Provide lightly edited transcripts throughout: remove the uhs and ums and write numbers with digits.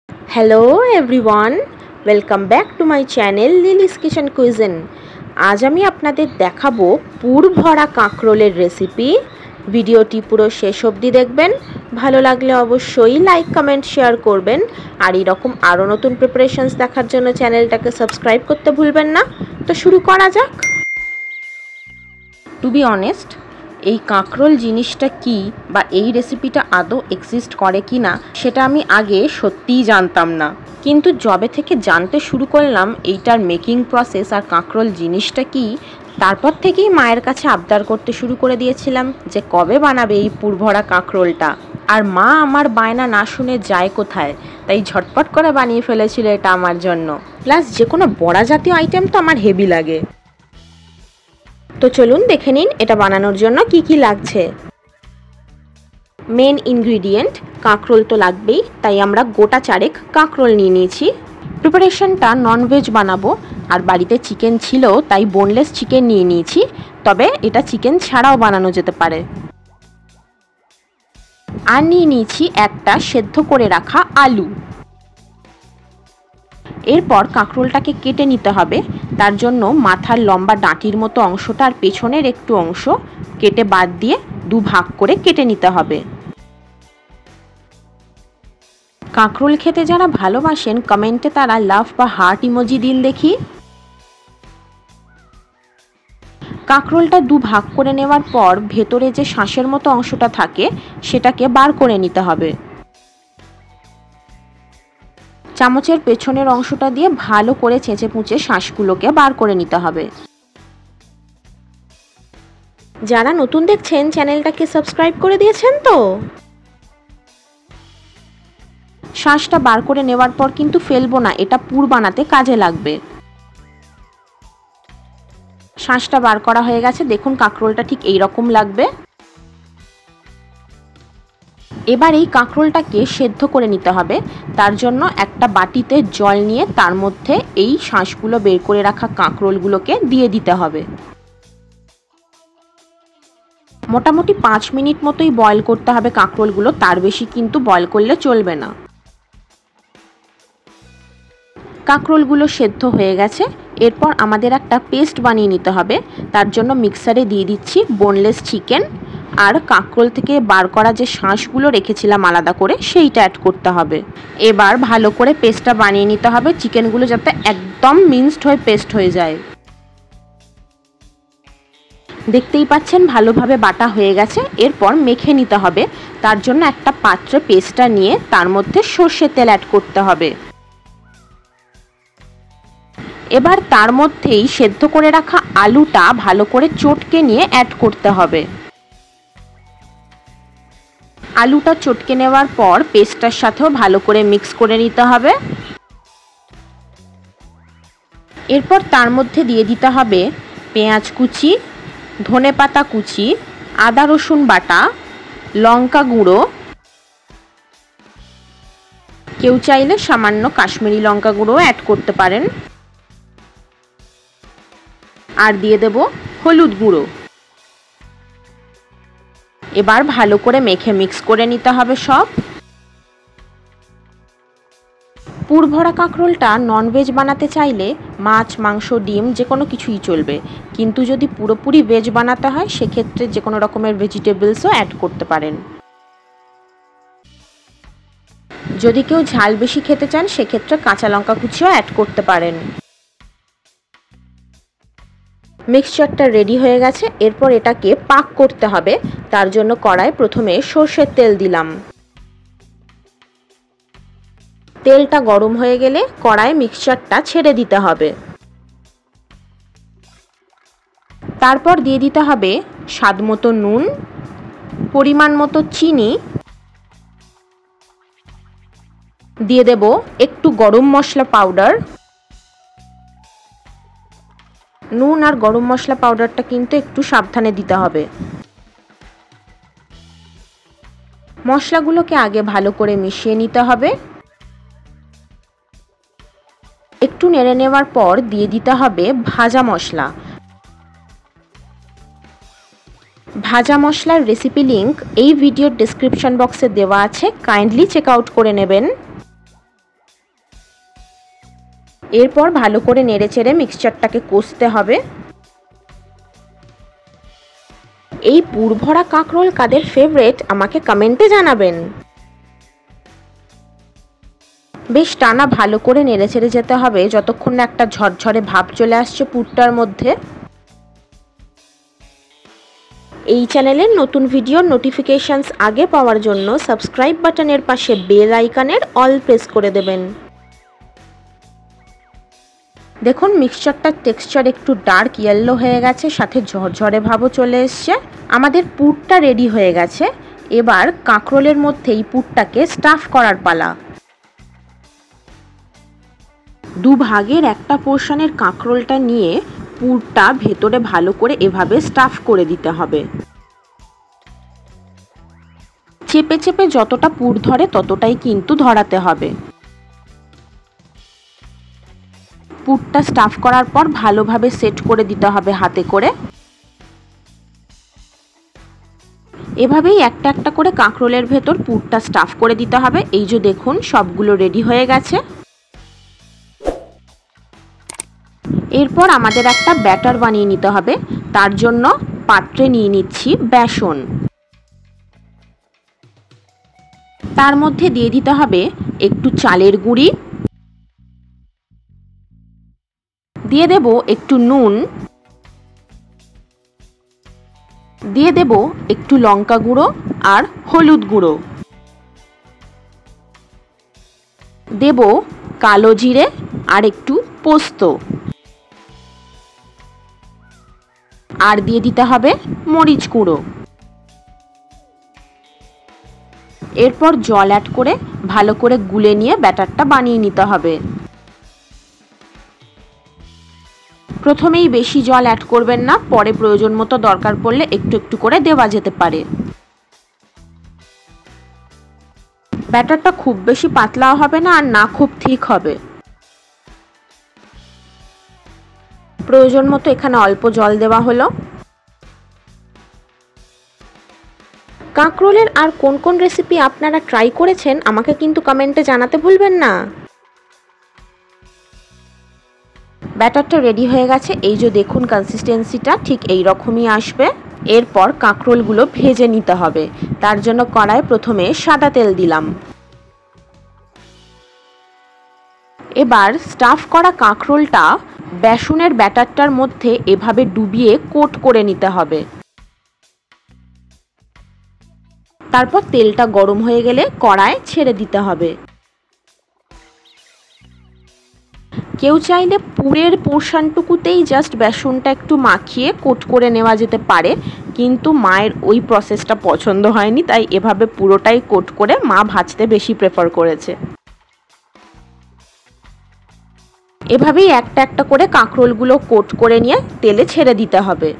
Hello everyone, welcome back to my channel Lily's kitchen cuisine. আজ আমি আপনাদের দেখাবো পুর ভরা কাঁকরোলের রেসিপি। ভিডিওটি পুরো শেষ অবধি দেখবেন। ভালো লাগলে অবশ্যই লাইক কমেন্ট শেয়ার করবেন। আর এরকম আরও নতুন প্রিপারেশনস দেখার জন্য চ্যানেলটাকে সাবস্ক্রাইব করতে ভুলবেন না। তো শুরু করা যাক। টু বি অনেস্ট, এই কাঁকরোল জিনিসটা কি বা এই রেসিপিটা আদৌ এক্সিস্ট করে কি না সেটা আমি আগে সত্যিই জানতাম না, কিন্তু যবে থেকে জানতে শুরু করলাম এইটার মেকিং প্রসেস আর কাঁকরোল জিনিসটা কি, তারপর থেকেই মায়ের কাছে আবদার করতে শুরু করে দিয়েছিলাম যে কবে বানাবে এই পুরভরা কাঁকরোলটা। আর মা আমার বায়না না শুনে যায় কোথায়, তাই ঝটপট করে বানিয়ে ফেলেছিল এটা আমার জন্য। প্লাস যে কোনো বড়া জাতীয় আইটেম তো আমার হেভি লাগে। তো চলুন দেখে নিন এটা বানানোর জন্য কি কি লাগছে। মেন ইনগ্রিডিয়েন্ট কাঁকরোল তো লাগবেই, তাই আমরা গোটা 4 কাঁকরোল নিয়ে নিয়েছি। প্রিপারেশনটা ননভেজ বানাবো, আর বাড়িতে চিকেন ছিল তাই বোনলেস চিকেন নিয়ে নিয়েছি, তবে এটা চিকেন ছাড়াও বানানো যেতে পারে। আর নিয়ে নিয়েছি একটা সেদ্ধ করে রাখা আলু। এরপর কাঁকরোলটাকে কেটে নিতে হবে। তার জন্য মাথার লম্বা ডাঁটির মতো অংশটা আর পেছনের একটু অংশ কেটে বাদ দিয়ে দুভাগ করে কেটে নিতে হবে। কাঁকরোল খেতে যারা ভালোবাসেন কমেন্টে তারা লাভ বা হার্ট ইমোজি দিন দেখি। কাঁকরোলটা দুভাগ করে নেওয়ার পর ভেতরে যে শাঁসের মতো অংশটা থাকে সেটাকে বার করে নিতে হবে। চামচের পেছনের অংশটা দিয়ে ভালো করে চেঁচে পুঁচে শাঁসগুলোকে বার করে নিতে হবে। যারা নতুন দেখছেন চ্যানেলটাকে সাবস্ক্রাইব করে দিয়েছেন তো? শাঁসটা বার করে নেওয়ার পর কিন্তু ফেলবো না, এটা পুর বানাতে কাজে লাগবে। শাঁসটা বার করা হয়ে গেছে, দেখুন কাঁকরোলটা ঠিক এই রকম লাগবে। এবার এই কাঁকরোলটাকে সেদ্ধ করে নিতে হবে। তার জন্য একটা বাটিতে জল নিয়ে তার মধ্যে এই শাঁসগুলো বের করে রাখা কাঁকরোলগুলোকে দিয়ে দিতে হবে। মোটামুটি 5 মিনিট মতোই বয়েল করতে হবে কাঁকরোলগুলো, তার বেশি কিন্তু বয়েল করলে চলবে না। কাঁকরোলগুলো সেদ্ধ হয়ে গেছে। এরপর আমাদের একটা পেস্ট বানিয়ে নিতে হবে। তার জন্য মিক্সারে দিয়ে দিচ্ছি বোনলেস চিকেন আর কাঁকরোল থেকে বার করা যে শাঁসগুলো রেখেছিলাম আলাদা করে সেইটা অ্যাড করতে হবে। এবার ভালো করে পেস্টটা বানিয়ে নিতে হবে, চিকেনগুলো যাতে একদম মিন্সড হয়ে পেস্ট হয়ে যায়। দেখতেই পাচ্ছেন ভালোভাবে বাটা হয়ে গেছে। এরপর মেখে নিতে হবে। তার জন্য একটা পাত্রে পেস্টটা নিয়ে তার মধ্যে সর্ষের তেল অ্যাড করতে হবে। এবার তার মধ্যেই সেদ্ধ করে রাখা আলুটা ভালো করে চটকে নিয়ে অ্যাড করতে হবে। আলুটা চটকে নেওয়ার পর পেস্টটার সাথেও ভালো করে মিক্স করে নিতে হবে। এরপর তার মধ্যে দিয়ে দিতে হবে পেঁয়াজ কুচি, ধনেপাতা কুচি, আদা রসুন বাটা, লঙ্কা গুঁড়ো, কেউ চাইলে সামান্য কাশ্মীরি লঙ্কা গুঁড়ো অ্যাড করতে পারেন, আর দিয়ে দেব হলুদ গুঁড়ো। এবার ভালো করে মেখে মিক্স করে নিতে হবে সব। পুরভরা কাঁকরোলটা ননভেজ বানাতে চাইলে মাছ, মাংস, ডিম যে কোনো কিছুই চলবে, কিন্তু যদি পুরোপুরি ভেজ বানাতে হয় সেক্ষেত্রে যে কোনো রকমের ভেজিটেবলসও অ্যাড করতে পারেন। যদি কেউ ঝাল বেশি খেতে চান সেক্ষেত্রে কাঁচা লঙ্কা কুচিও অ্যাড করতে পারেন। মিক্সচারটা রেডি হয়ে গেছে। এরপর এটাকে পাক করতে হবে। তার জন্য কড়ায় প্রথমে সর্ষের তেল দিলাম। তেলটা গরম হয়ে গেলে কড়ায় মিক্সচারটা ছেড়ে দিতে হবে। তারপর দিয়ে দিতে হবে স্বাদ মতো নুন, পরিমাণ মতো চিনি, দিয়ে দেব একটু গরম মশলা পাউডার। নুন আর গরম মশলা পাউডারটা কিন্তু একটু সাবধানে দিতে হবে। মশলাগুলোকে আগে ভালো করে মিশিয়ে নিতে হবে। একটু নেড়ে নেওয়ার পর দিয়ে দিতে হবে ভাজা মশলা। ভাজা মশলার রেসিপি লিংক এই ভিডিওর ডেসক্রিপশন বক্সে দেওয়া আছে, কাইন্ডলি চেক আউট করে নেবেন। এরপর ভালো করে নেড়েচেড়ে মিক্সচারটাকে কষতে হবে। এই পুরভরা কাঁকরোল কাদের ফেভারিট আমাকে কমেন্টে জানাবেন। বেশ টানা ভালো করে নেড়েচেড়ে যেতে হবে যতক্ষণ না একটা ঝরঝরে ভাব চলে আসছে পুরটার মধ্যে। এই চ্যানেলের নতুন ভিডিওর নোটিফিকেশনস আগে পাওয়ার জন্য সাবস্ক্রাইব বাটনের পাশে বেল আইকনের অল প্রেস করে দেবেন। দেখুন মিক্সচারটার টেক্সচার একটু ডার্ক ইয়েলো হয়ে গেছে, সাথে ঝরঝরে ভাবও চলে এসছে। আমাদের পুরটা রেডি হয়ে গেছে। এবার কাঁকরোলের মধ্যে এই পুরটাকে স্টাফ করার পালা। দুভাগের একটা পোর্শনের কাঁকরোলটা নিয়ে পুরটা ভেতরে ভালো করে এভাবে স্টাফ করে দিতে হবে। চেপে চেপে যতটা পুর ধরে ততটাই কিন্তু ধরাতে হবে। পুরটা স্টাফ করার পর ভালোভাবে সেট করে দিতে হবে হাতে করে। এভাবেই একটা একটা করে কাঁকরোলের ভেতর পুরটা স্টাফ করে দিতে হবে। এই যে দেখুন সবগুলো রেডি হয়ে গেছে। এরপর আমাদের একটা ব্যাটার বানিয়ে নিতে হবে। তার জন্য পাত্রে নিয়ে নিচ্ছি বেসন। তার মধ্যে দিয়ে দিতে হবে একটু চালের গুঁড়ি, দিয়ে দেব একটু নুন, দিয়ে দেব একটু লঙ্কা গুঁড়ো আর হলুদ গুঁড়ো, দেব কালো জিরে আর একটু পোস্ত, আর দিয়ে দিতে হবে মরিচ গুঁড়ো। এরপর জল অ্যাড করে ভালো করে গুলে নিয়ে ব্যাটারটা বানিয়ে নিতে হবে। প্রথমেই বেশি জল অ্যাড করবেন না, পরে প্রয়োজন মতো দরকার পড়লে একটু একটু করে দেওয়া যেতে পারে। ব্যাটারটা খুব বেশি পাতলাও হবে না আর না খুব ঠিক হবে। প্রয়োজন মতো এখানে অল্প জল দেওয়া হলো। কাঁকরোলের আর কোন কোন রেসিপি আপনারা ট্রাই করেছেন আমাকে কিন্তু কমেন্টে জানাতে ভুলবেন না। ব্যাটারটা রেডি হয়ে গেছে। এই যে দেখুন কনসিস্টেন্সিটা ঠিক এই রকমই আসবে। এরপর কাঁকরোলগুলো ভেজে নিতে হবে। তার জন্য কড়ায় প্রথমে সাদা তেল দিলাম। এবার স্টাফ করা কাঁকরোলটা বেসনের ব্যাটারটার মধ্যে এভাবে ডুবিয়ে কোট করে নিতে হবে। তারপর তেলটা গরম হয়ে গেলে কড়ায় ছেড়ে দিতে হবে। কেউ চাইলে পুরের পোর্শনটুকুতেই জাস্ট বেসনটা একটু মাখিয়ে কোট করে নেওয়া যেতে পারে, কিন্তু মায়ের ওই প্রসেসটা পছন্দ হয়নি, তাই এভাবে পুরোটাই কোট করে মা ভাজতে বেশি প্রেফার করেছে। এভাবেই একটা একটা করে কাঁকরোলগুলো কোট করে নিয়ে তেলে ছেড়ে দিতে হবে।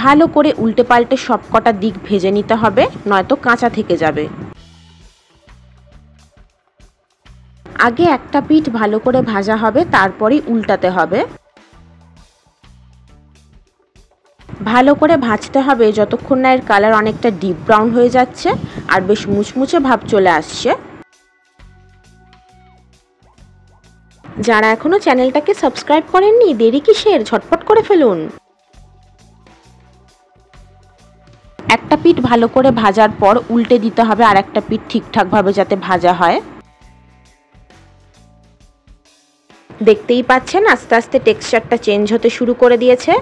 ভালো করে উল্টে পাল্টে সবকটা দিক ভেজে নিতে হবে, নয়তো কাঁচা থেকে যাবে। আগে একটা পিঠ ভালো করে ভাজা হবে, তারপরেই উল্টাতে হবে। ভালো করে ভাজতে হবে যতক্ষণ না এর কালার অনেকটা ডিপ ব্রাউন হয়ে যাচ্ছে আর বেশ মুচমুচে ভাব চলে আসছে। যারা এখনো চ্যানেলটাকে সাবস্ক্রাইব করেননি দেরি কিসের, ঝটপট করে ফেলুন। একটা পিঠ ভালো করে ভাজার পর উল্টে দিতে হবে আর একটা পিঠ ঠিকঠাকভাবে যাতে ভাজা হয়। দেখতেই পাচ্ছেন আস্তে আস্তে টেক্সচারটা চেঞ্জ হতে শুরু করে দিয়েছে।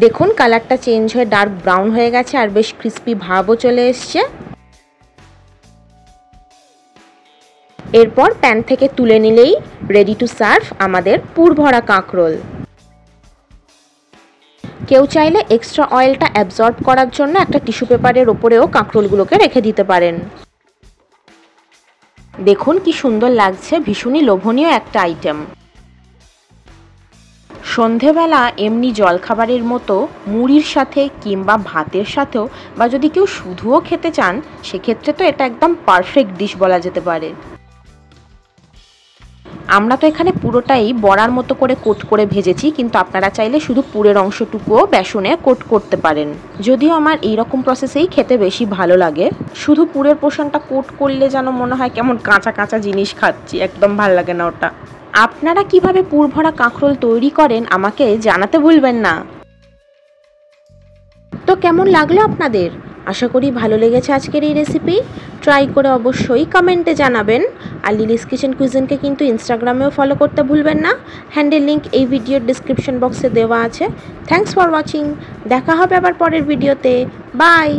দেখুন কালারটা চেঞ্জ হয়ে ডার্ক ব্রাউন হয়ে গেছে আর বেশ ক্রিস্পি ভাবও চলে এসছে। এরপর প্যান থেকে তুলে নিলেই রেডি টু সার্ভ আমাদের পুরভরা কাঁকরোল। কেউ চাইলে এক্সট্রা অয়েলটা অ্যাবজর্ব করার জন্য একটা টিস্যু পেপারের ওপরেও কাঁকরোলগুলোকে রেখে দিতে পারেন। দেখুন কি সুন্দর লাগছে, ভীষণই লোভনীয় একটা আইটেম। সন্ধেবেলা এমনি জলখাবারের মতো মুড়ির সাথে কিংবা ভাতের সাথেও, বা যদি কেউ শুধুও খেতে চান সেক্ষেত্রে তো এটা একদম পারফেক্ট ডিশ বলা যেতে পারে। আমরা তো এখানে পুরোটাই বড়ার মতো করে কোট করে ভেজেছি, কিন্তু আপনারা চাইলে শুধু পুরের অংশটুকুও বেসনে কোট করতে পারেন। যদিও আমার এই রকম প্রসেসেই খেতে বেশি ভালো লাগে। শুধু পুরের পোর্শনটা কোট করলে যেন মনে হয় কেমন কাঁচা কাঁচা জিনিস খাচ্ছি, একদম ভাল লাগে না ওটা। আপনারা কিভাবে পুর ভরা কাঁকরোল তৈরি করেন আমাকে জানাতে ভুলবেন না। তো কেমন লাগলো আপনাদের? আশা করি ভালো লেগেছে আজকের এই রেসিপি। ট্রাই করে অবশ্যই কমেন্টে জানাবেন। আর লিলিস কিচেন কুইজিনকে কিন্তু ইনস্টাগ্রামেও ফলো করতে ভুলবেন না। হ্যান্ডেল লিঙ্ক এই ভিডিওর ডিসক্রিপশন বক্সে দেওয়া আছে। Thanks for watching. দেখা হবে আবার পরের ভিডিওতে। বাই।